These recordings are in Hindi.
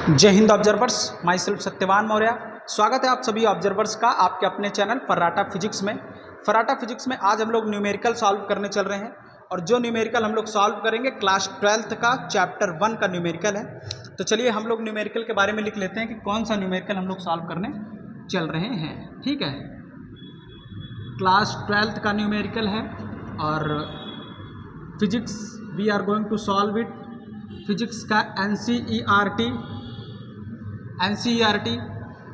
जय Hind observers, my self Satyavan Maurya. स्वागत है आप सभी ऑब्जर्वर्स का आपके अपने चैनल फर्राटा फिजिक्स में। फर्राटा फिजिक्स में आज हम लोग न्यूमेरिकल सॉल्व करने चल रहे हैं और जो न्यूमेरिकल हम लोग सॉल्व करेंगे क्लास 12th का चैप्टर 1 का न्यूमेरिकल है। तो चलिए हम लोग न्यूमेरिकल के बारे में लिख लेते हैं कि कौन सा न्यूमेरिकल हम लोग सॉल्व करने चल रहे हैं। ठीक है, क्लास 12th का न्यूमेरिकल है और physics we are going to solve it. Physics का एनसीईआरटी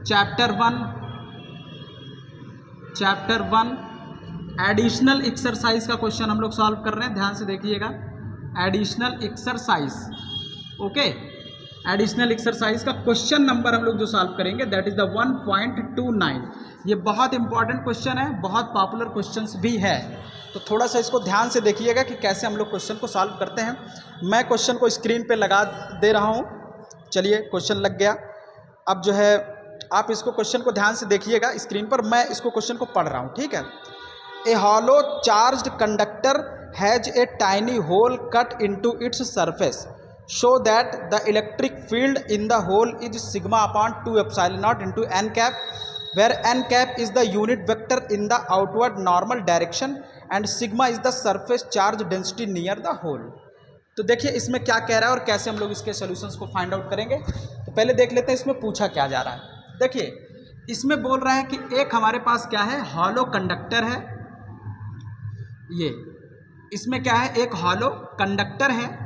चैप्टर 1 एडिशनल एक्सरसाइज का क्वेश्चन हम लोग सॉल्व कर रहे हैं। ध्यान से देखिएगा, additional exercise. Okay, additional exercise का क्वेश्चन नंबर हम लोग जो सॉल्व करेंगे दैट इज द 1.29। ये बहुत इंपॉर्टेंट क्वेश्चन है, बहुत पॉपुलर क्वेश्चंस भी है, तो थोड़ा सा इसको ध्यान से देखिएगा कि कैसे हम लोग क्वेश्चन को सॉल्व करते हैं। मैं क्वेश्चन को स्क्रीन पे लगा दे रहा हूँ। चलिए, क्वेश्चन लग गया। अब जो है आप इसको क्वेश्चन को ध्यान से देखिएगा स्क्रीन पर, मैं इसको क्वेश्चन को पढ़ रहा हूँ। ठीक है, a hollow charged conductor has a tiny hole cut into its surface show that the electric field in the hole is sigma upon 2 epsilon naught into n cap, where n cap is the unit vector in the outward normal direction and sigma is the surface charge density near the hole। तो देखिए इसमें क्या कह रहा है और कैसे हम लोग इसके सॉल्यूशंस को फाइंड आउट करेंगे। तो पहले देख लेते हैं इसमें पूछा क्या जा रहा है। देखिए इसमें बोल रहा है कि एक हमारे पास क्या है, हॉलो कंडक्टर है। ये इसमें क्या है, एक हॉलो कंडक्टर है।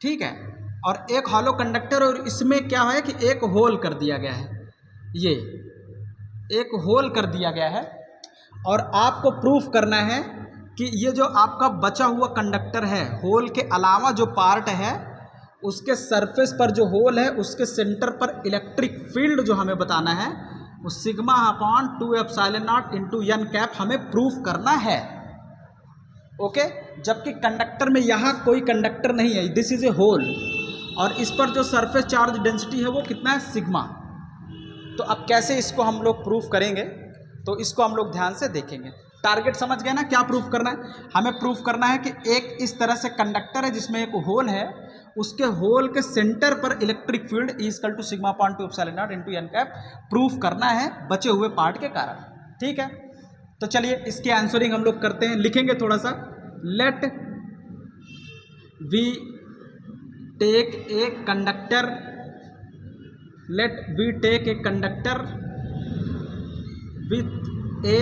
ठीक है, और एक हॉलो कंडक्टर और इसमें क्या है कि एक होल कर दिया गया है। ये एक होल कर दिया गया है और आपको प्रूफ करना है कि ये जो आपका बचा हुआ कंडक्टर है, होल के अलावा जो पार्ट है उसके सरफेस पर जो होल है उसके सेंटर पर इलेक्ट्रिक फील्ड जो हमें बताना है वो sigma upon 2 epsilon naught into n cap हमें प्रूफ करना है। ओके, जबकि कंडक्टर में यहाँ कोई कंडक्टर नहीं है, दिस इज ए होल, और इस पर जो सरफेस चार्ज डेंसिटी है वो कितना है, सिग्मा। तो अब कैसे इसको हम लोग प्रूफ करेंगे, तो इसको हम लोग ध्यान से देखेंगे। टारगेट समझ गए ना, क्या प्रूफ करना है? हमें प्रूफ करना है कि एक इस तरह से कंडक्टर है जिसमें एक होल है, उसके होल के सेंटर पर electric field is equal to sigma upon 2 epsilon naught into n cap proof करना है बचे हुए पार्ट के कारण। ठीक है, तो चलिए इसकी आंसरिंग हम लोग करते हैं, लिखेंगे थोड़ा सा। Let we take a conductor, let we take a conductor with a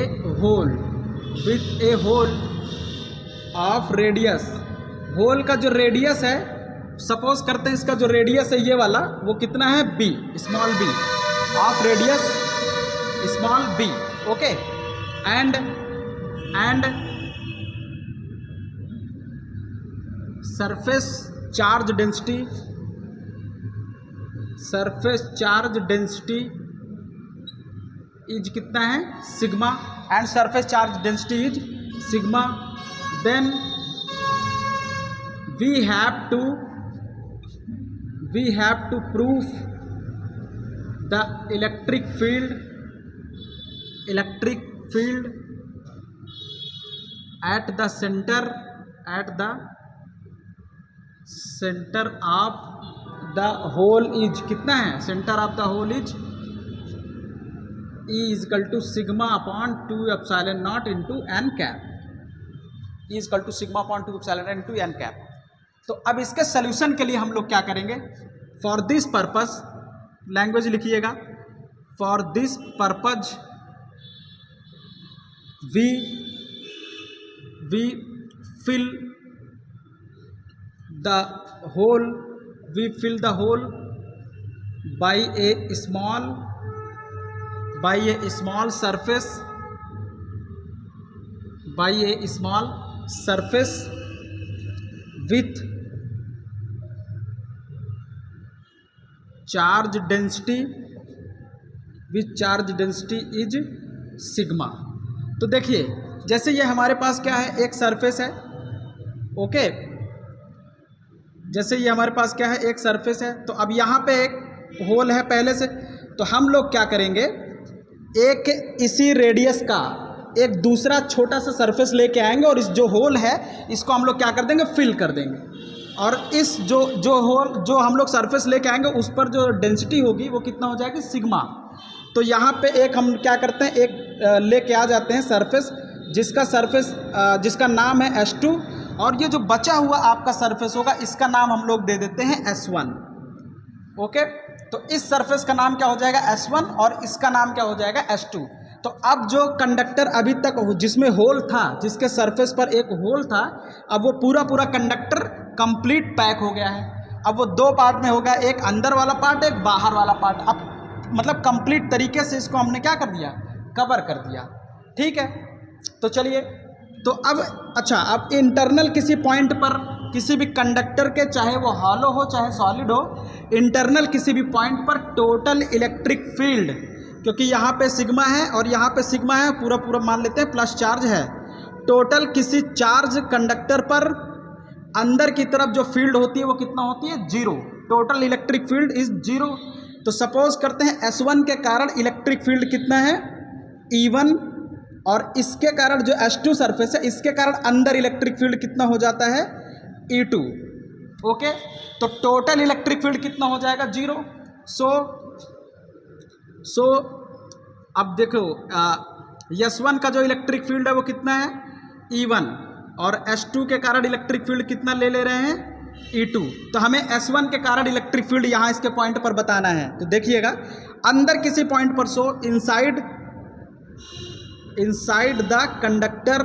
hole of radius. Hole का जो रेडियस है, सपोज करते हैं इसका जो रेडियस है ये वाला, वो कितना है, b, small b, of radius small b. Okay, and surface charge density is कितना है, sigma, and surface charge density is sigma. Then we have to proof the electric field at the center of the hole is कितना है, centre of the hole is equal to sigma upon 2 epsilon naught into n cap, equal to sigma upon 2 epsilon naught into n cap. तो अब इसके सोल्यूशन के लिए हम लोग क्या करेंगे, फॉर दिस पर्पस, लैंग्वेज लिखिएगा, for this purpose we fill the hole by a small surface with charge density is sigma। तो देखिए जैसे ये हमारे पास क्या है, एक सरफेस है। ओके, जैसे ये हमारे पास क्या है, एक सरफेस है, तो अब यहाँ पे एक होल है पहले से, तो हम लोग क्या करेंगे, एक इसी रेडियस का एक दूसरा छोटा सा सरफेस लेके आएंगे और इस जो होल है इसको हम लोग क्या कर देंगे, फिल कर देंगे। और इस जो हम लोग सरफेस लेके आएंगे उस पर जो डेंसिटी होगी वो कितना हो जाएगी, सिग्मा। तो यहाँ पे एक हम क्या करते हैं, एक लेके आ जाते हैं सरफेस जिसका नाम है S2, और ये जो बचा हुआ आपका सरफेस होगा इसका नाम हम लोग दे देते हैं S1। ओके, तो इस सरफेस का नाम क्या हो जाएगा, S1, और इसका नाम क्या हो जाएगा, S2। तो अब जो कंडक्टर अभी तक जिसमें होल था, जिसके सरफेस पर एक होल था, अब वो पूरा कंडक्टर कंप्लीट पैक हो गया है। अब वो दो पार्ट में हो गया, एक अंदर वाला पार्ट, एक बाहर वाला पार्ट। अब मतलब कंप्लीट तरीके से इसको हमने क्या कर दिया, कवर कर दिया। ठीक है, तो चलिए, तो अब अच्छा, अब इंटरनल किसी पॉइंट पर किसी भी कंडक्टर के, चाहे वो हॉलो हो चाहे सॉलिड हो, इंटरनल किसी भी पॉइंट पर टोटल इलेक्ट्रिक फील्ड, क्योंकि यहाँ पे सिग्मा है और यहाँ पे सिग्मा है, पूरा मान लेते हैं प्लस चार्ज है, टोटल किसी चार्ज कंडक्टर पर अंदर की तरफ जो फील्ड होती है वो कितना होती है, 0। Total electric field is 0। तो सपोज करते हैं S1 के कारण इलेक्ट्रिक फील्ड कितना है, E1, और इसके कारण जो S2 सरफेस है इसके कारण अंदर इलेक्ट्रिक फील्ड कितना हो जाता है, E2। ओके, तो टोटल इलेक्ट्रिक फील्ड कितना हो जाएगा, 0। सो अब देखो, S1 का जो इलेक्ट्रिक फील्ड है वो कितना है, E1, और S2 के कारण इलेक्ट्रिक फील्ड कितना ले ले रहे हैं, E2। तो हमें S1 के कारण इलेक्ट्रिक फील्ड यहाँ इसके पॉइंट पर बताना है। तो देखिएगा, अंदर किसी पॉइंट पर, सो inside the conductor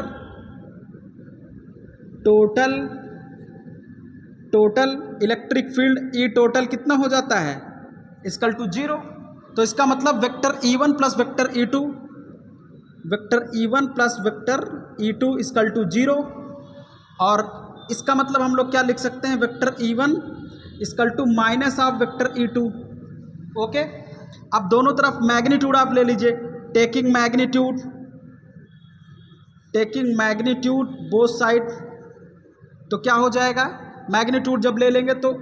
total electric field E total कितना हो जाता है, इक्वल टू 0। तो इसका मतलब vector E1 plus vector E2 equal to 0, और इसका मतलब हम लोग क्या लिख सकते हैं, vector E1 equal to minus of vector E2। Okay, अब दोनों तरफ मैग्नीट्यूड आप ले लीजिए, टेकिंग मैग्नीट्यूड बोथ साइड। तो क्या हो जाएगा, मैग्नीट्यूड जब ले लेंगे तो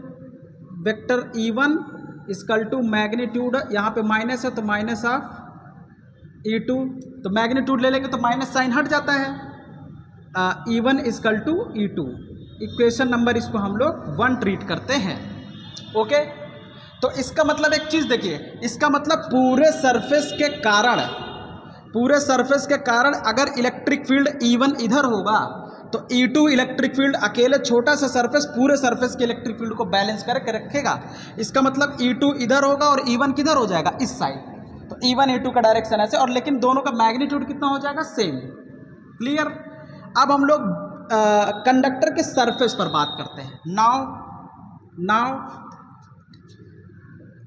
vector E1 equal to magnitude, यहाँ पे माइनस है तो माइनस ऑफ E2, तो मैग्नीट्यूड ले लेंगे तो माइनस साइन हट जाता है, E1 equal to E2। Equation number इसको हम लोग 1 ट्रीट करते हैं। ओके, तो इसका मतलब एक चीज़ देखिए, इसका मतलब पूरे सरफेस के कारण अगर इलेक्ट्रिक फील्ड E1 इधर होगा तो E2 इलेक्ट्रिक फील्ड अकेले छोटा सा सरफेस पूरे सरफेस के इलेक्ट्रिक फील्ड को बैलेंस करके रखेगा। इसका मतलब E2 इधर होगा और E1 किधर हो जाएगा, इस साइड। तो E1 E2 का डायरेक्शन ऐसे, और लेकिन दोनों का मैग्नीट्यूड कितना हो जाएगा, सेम। क्लियर। अब हम लोग कंडक्टर के सरफेस पर बात करते हैं।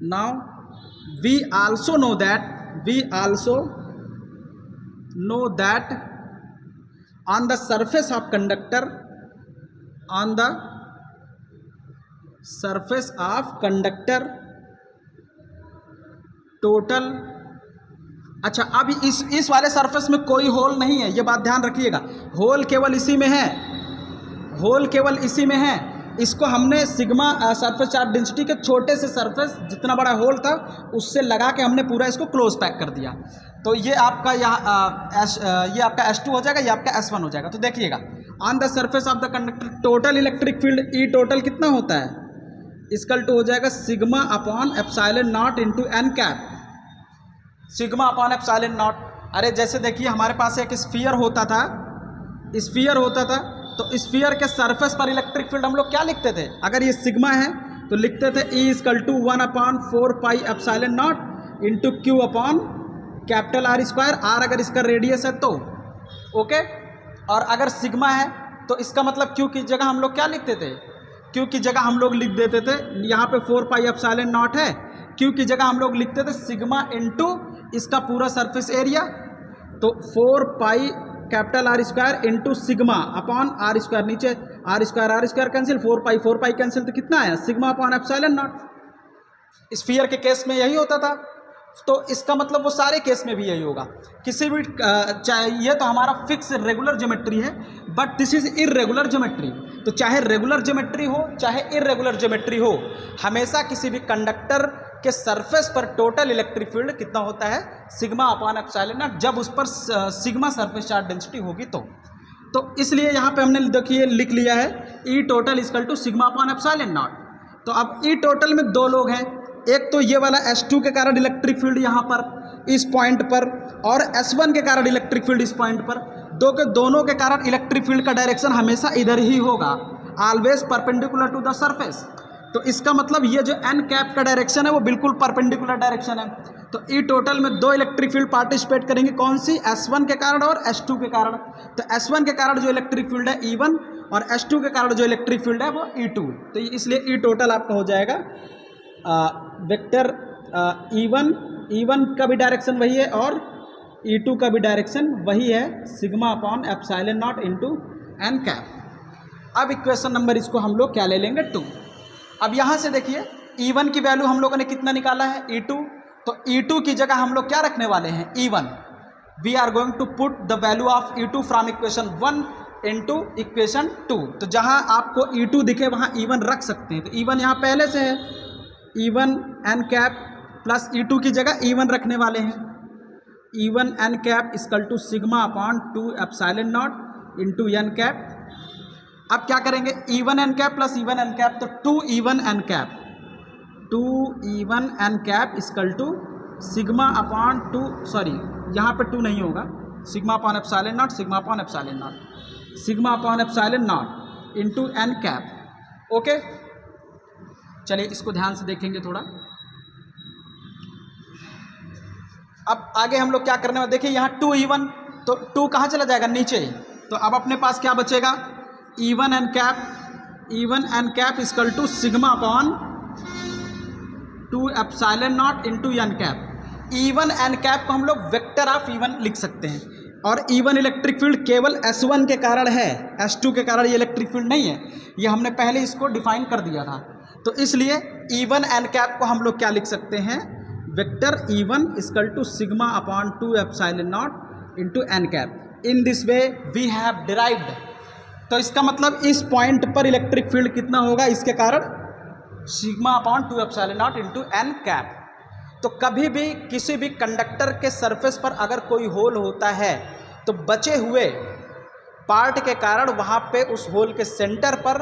Now we also know that on the surface of conductor total, अच्छा, अब इस वाले सरफेस में कोई होल नहीं है, ये बात ध्यान रखिएगा। होल केवल इसी में है। इसको हमने सिग्मा सरफेस चार्ज डेंसिटी के छोटे से सरफेस, जितना बड़ा होल था उससे लगा के हमने पूरा इसको क्लोज पैक कर दिया। तो ये आपका ये आपका S2 हो जाएगा, ये आपका S1 हो जाएगा। तो देखिएगा, on the surface of the conductor total electric field E total कितना होता है, इक्वल टू हो जाएगा sigma upon epsilon naught into n cap. Sigma upon epsilon not, अरे जैसे देखिए हमारे पास एक स्फीयर होता था, तो स्फीयर के सरफेस पर इलेक्ट्रिक फील्ड हम लोग क्या लिखते थे, अगर ये सिग्मा है तो लिखते थे E equal to 1/4 pi epsilon naught into Q upon capital R square, R अगर इसका रेडियस है तो। ओके, और अगर सिग्मा है तो इसका मतलब Q की जगह हम लोग क्या लिखते थे, Q की जगह हम लोग लिख देते थे, यहाँ पे 4 पाई एप्सिलॉन नॉट है, Q की जगह हम लोग लिखते थे सिग्मा इंटू इसका पूरा सरफेस एरिया, तो 4 pi capital R square into sigma upon R square, नीचे R square cancel, 4 pi cancel, तो कितना आया, sigma upon epsilon not. Sphere के केस में यही होता था, तो इसका मतलब वो सारे केस में भी यही होगा। किसी भी चाहे, ये तो हमारा फिक्स रेगुलर ज्योमेट्री है, but this is irregular geometry. तो चाहे रेगुलर ज्योमेट्री हो चाहे इर्रेगुलर ज्योमेट्री हो, हमेशा किसी भी कंडक्टर के सरफेस पर टोटल इलेक्ट्रिक फील्ड कितना होता है, सिग्मा अपॉन एप्सिलॉन नॉट, जब उस पर सिग्मा सरफेस चार्ज डेंसिटी होगी तो। तो इसलिए यहाँ पे हमने देखिए लिख लिया है E total equal to sigma upon epsilon nought. तो अब ई टोटल में दो लोग हैं, एक तो ये वाला S2 के कारण इलेक्ट्रिक फील्ड यहाँ पर इस पॉइंट पर, और S1 के कारण इलेक्ट्रिक फील्ड इस पॉइंट पर। दोनों के कारण इलेक्ट्रिक फील्ड का डायरेक्शन हमेशा इधर ही होगा, always perpendicular to the surface. तो इसका मतलब ये जो एन कैप का डायरेक्शन है वो बिल्कुल परपेंडिकुलर डायरेक्शन है। तो ई टोटल में दो इलेक्ट्रिक फील्ड पार्टिसिपेट करेंगे, कौन सी, S1 के कारण और S2 के कारण। तो S1 के कारण जो इलेक्ट्रिक फील्ड है E1 और S2 के कारण जो इलेक्ट्रिक फील्ड है वो E2। तो इसलिए ई टोटल आपका हो जाएगा वेक्टर E1 का भी डायरेक्शन वही है और E2 का भी डायरेक्शन वही है, sigma upon epsilon naught into n cap. अब इक्वेशन नंबर इसको हम लोग क्या ले लेंगे, 2। अब यहाँ से देखिए E1 की वैल्यू हम लोगों ने कितना निकाला है, E2। तो E2 की जगह हम लोग क्या रखने वाले हैं, E1। We are going to put the value of E2 from equation 1 into equation 2। तो जहाँ आपको E2 दिखे वहाँ E1 रख सकते हैं। तो E1 यहाँ पहले से है, E1 n cap plus E2 की जगह E1 रखने वाले हैं। E1 n cap equal to sigma upon 2 epsilon naught into n cap. अब क्या करेंगे, E1 n cap plus E1 n cap, तो 2 E1 n cap, 2 E1 n cap equal to sigma upon 2, sorry यहाँ पे 2 नहीं होगा, sigma upon epsilon naught, sigma upon epsilon naught, sigma upon epsilon naught into n cap. Okay, चलिए इसको ध्यान से देखेंगे थोड़ा। अब आगे हम लोग क्या करने वाले, देखिए यहाँ 2 E1, तो 2 कहाँ चला जाएगा, नीचे। तो अब अपने पास क्या बचेगा, E1 n cap equal to sigma upon 2 epsilon naught into n cap. E1 n cap को हम लोग वेक्टर ऑफ E1 लिख सकते हैं, और E1 इलेक्ट्रिक फील्ड केवल S1 के कारण है, S2 के कारण ये इलेक्ट्रिक फील्ड नहीं है, ये हमने पहले इसको डिफाइन कर दिया था। तो इसलिए E1 एन कैप को हम लोग क्या लिख सकते हैं, vector E1 equal to sigma upon 2 epsilon naught into n cap. In this way we have derived. तो इसका मतलब इस पॉइंट पर इलेक्ट्रिक फील्ड कितना होगा, इसके कारण sigma upon 2 epsilon naught into n cap. तो कभी भी किसी भी कंडक्टर के सरफेस पर अगर कोई होल होता है तो बचे हुए पार्ट के कारण वहाँ पे उस होल के सेंटर पर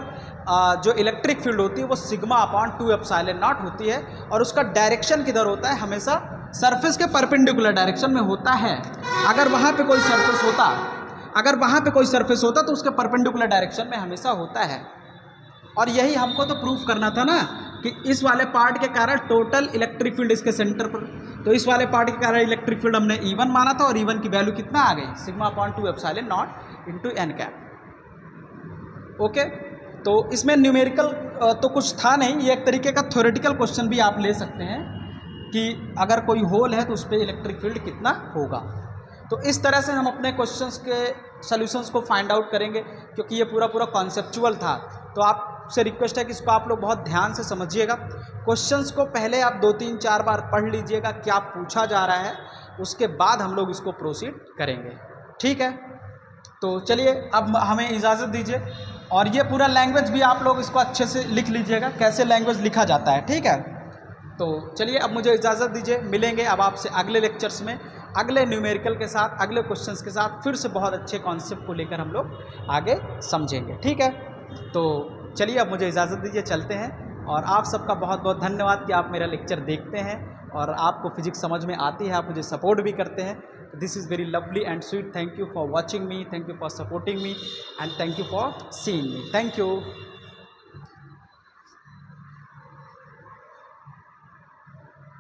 जो इलेक्ट्रिक फील्ड होती है वो सिग्मा अपॉन 2 एप्सिलॉन नॉट होती है, और उसका डायरेक्शन किधर होता है, हमेशा सरफेस के परपेंडिकुलर डायरेक्शन में होता है। अगर वहाँ पे कोई सरफेस होता तो उसके परपेंडिकुलर डायरेक्शन में हमेशा होता है। और यही हमको तो प्रूफ करना था ना कि इस वाले पार्ट के कारण टोटल इलेक्ट्रिक फील्ड इसके सेंटर पर, तो इस वाले पार्ट के कारण इलेक्ट्रिक फील्ड हमने E1 माना था, और E1 की वैल्यू कितना आ गई, sigma upon 2 epsilon naught into n cap. Okay, तो इसमें न्यूमेरिकल तो कुछ था नहीं, ये एक तरीके का थ्योरेटिकल क्वेश्चन भी आप ले सकते हैं कि अगर कोई होल है तो उस पर इलेक्ट्रिक फील्ड कितना होगा। तो इस तरह से हम अपने क्वेश्चंस के सॉल्यूशंस को फाइंड आउट करेंगे, क्योंकि ये पूरा कॉन्सेप्चुअल था। तो आपसे रिक्वेस्ट है कि इसको आप लोग बहुत ध्यान से समझिएगा। क्वेश्चंस को पहले आप 2-3-4 बार पढ़ लीजिएगा क्या पूछा जा रहा है, उसके बाद हम लोग इसको प्रोसीड करेंगे, ठीक है। तो चलिए अब हमें इजाज़त दीजिए, और ये पूरा लैंग्वेज भी आप लोग इसको अच्छे से लिख लीजिएगा, कैसे लैंग्वेज लिखा जाता है, ठीक है। तो चलिए अब मुझे इजाज़त दीजिए, मिलेंगे अब आपसे अगले लेक्चर्स में, अगले न्यूमेरिकल के साथ, अगले क्वेश्चंस के साथ, फिर से बहुत अच्छे कॉन्सेप्ट को लेकर हम लोग आगे समझेंगे, ठीक है। तो चलिए अब मुझे इजाज़त दीजिए, चलते हैं। और आप सबका बहुत बहुत धन्यवाद कि आप मेरा लेक्चर देखते हैं और आपको फिजिक्स समझ में आती है, आप मुझे सपोर्ट भी करते हैं। This is very lovely and sweet. Thank you for watching me, thank you for supporting me, and thank you for seeing me. Thank you.